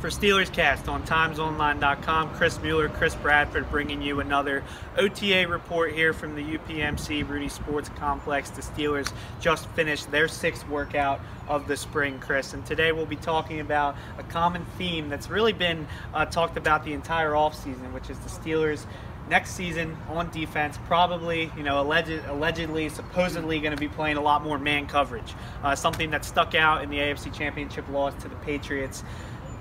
For Steelers Cast on timesonline.com, Chris Mueller, Chris Bradford bringing you another OTA report here from the UPMC Rudy Sports Complex. The Steelers just finished their 6th workout of the spring, Chris, and today we'll be talking about a common theme that's really been talked about the entire offseason, which is the Steelers next season on defense, probably, allegedly, supposedly going to be playing a lot more man coverage. Something that stuck out in the AFC Championship loss to the Patriots.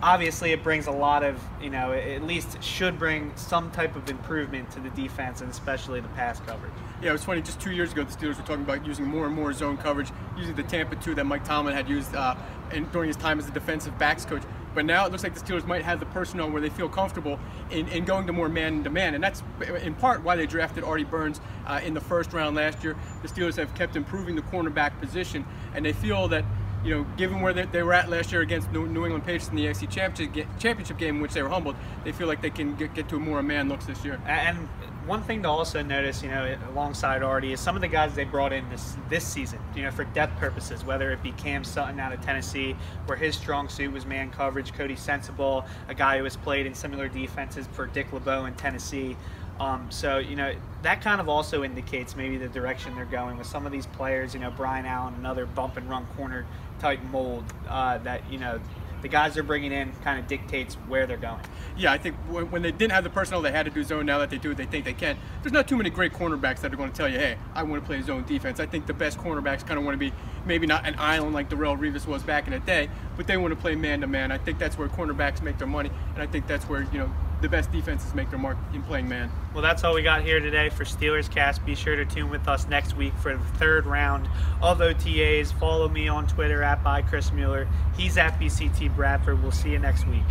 Obviously, it brings a lot of, at least should bring some type of improvement to the defense and especially the pass coverage. Yeah, it was funny. Just 2 years ago, the Steelers were talking about using more and more zone coverage, using the Tampa 2 that Mike Tomlin had used during his time as the defensive backs coach. But now it looks like the Steelers might have the personnel where they feel comfortable in going to more man-to-man, and that's in part why they drafted Artie Burns in the 1st round last year. The Steelers have kept improving the cornerback position, and they feel that, given where they were at last year against New England Patriots in the AFC Championship game, in which they were humbled, they feel like they can get to a more man looks this year. And one thing to also notice, alongside Artie, is some of the guys they brought in this season, for depth purposes, whether it be Cam Sutton out of Tennessee, where his strong suit was man coverage, Cody Sensible, a guy who has played in similar defenses for Dick LeBeau in Tennessee. So, that kind of also indicates maybe the direction they're going with some of these players, Brian Allen, another bump and run corner type mold that, the guys they're bringing in kind of dictates where they're going. Yeah, I think when they didn't have the personnel they had to do zone, now that they do it, they think they can. There's not too many great cornerbacks that are going to tell you, hey, I want to play zone defense. I think the best cornerbacks kind of want to be maybe not an island like Darrelle Revis was back in the day, but they want to play man-to-man. I think that's where cornerbacks make their money, and I think that's where, the best defenses make their mark in playing man. Well, that's all we got here today for Steelers Cast. Be sure to tune with us next week for the 3rd round of OTAs. Follow me on Twitter @ByChrisMueller. He's @BCT Bradford. We'll see you next week.